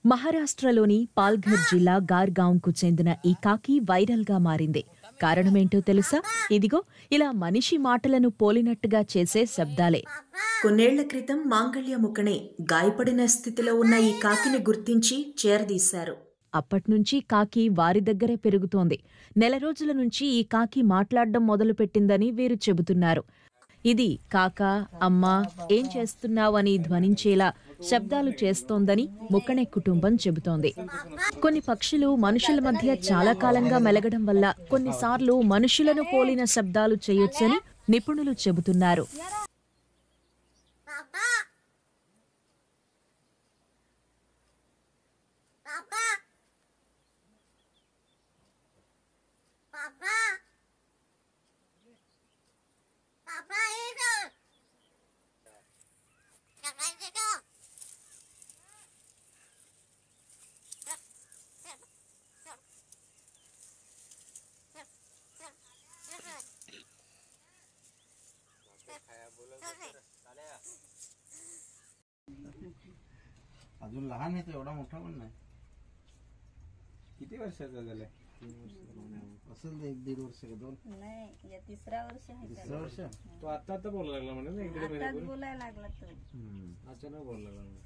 మహారాష్ట్రలోని పాల్ఘర్ జిల్లా గార్గాంవ్కు చెందిన ఈ కాకి వైరల్గా మారింది. కారణమేంటో తెలుసా? ఇదిగో ఇలా మనిషి మాటలను పోలినట్టుగా చేసే శబ్దాలే. కొన్నేళ్ల క్రితం మాంగళ్య ముక్కనే గాయపడిన స్థితిలో ఉన్న ఈ కాకిని గుర్తించి చేరదీశారు. అప్పట్నుంచి కాకి వారి దగ్గరే పెరుగుతోంది. నెల రోజుల నుంచి ఈ కాకి మాట్లాడడం మొదలుపెట్టిందని వీరు చెబుతున్నారు. ఇది కాకా, అమ్మా, ఏం చేస్తున్నావు అని ధ్వనించేలా శబ్దాలు చేస్తోందని ముక్కనే కుటుంబం చెబుతోంది. కొన్ని పక్షులు మనుషుల మధ్య చాలా కాలంగా మెలగడం వల్ల కొన్నిసార్లు మనుషులను పోలిన శబ్దాలు చేయొచ్చని నిపుణులు చెబుతున్నారు. अजून लहान आहे तो, एवढा मोठा पण नाही. किती वर्षाचा झालाय? असेल 1-1.5 वर्ष का 2? नाही, या तिसरा वर्ष आहे. तिसरं वर्ष. तो आता बोलायला लागला म्हणे ना, इकडे आताच मेरे बोलायला लागला तो. अचानक बोलायला लागला.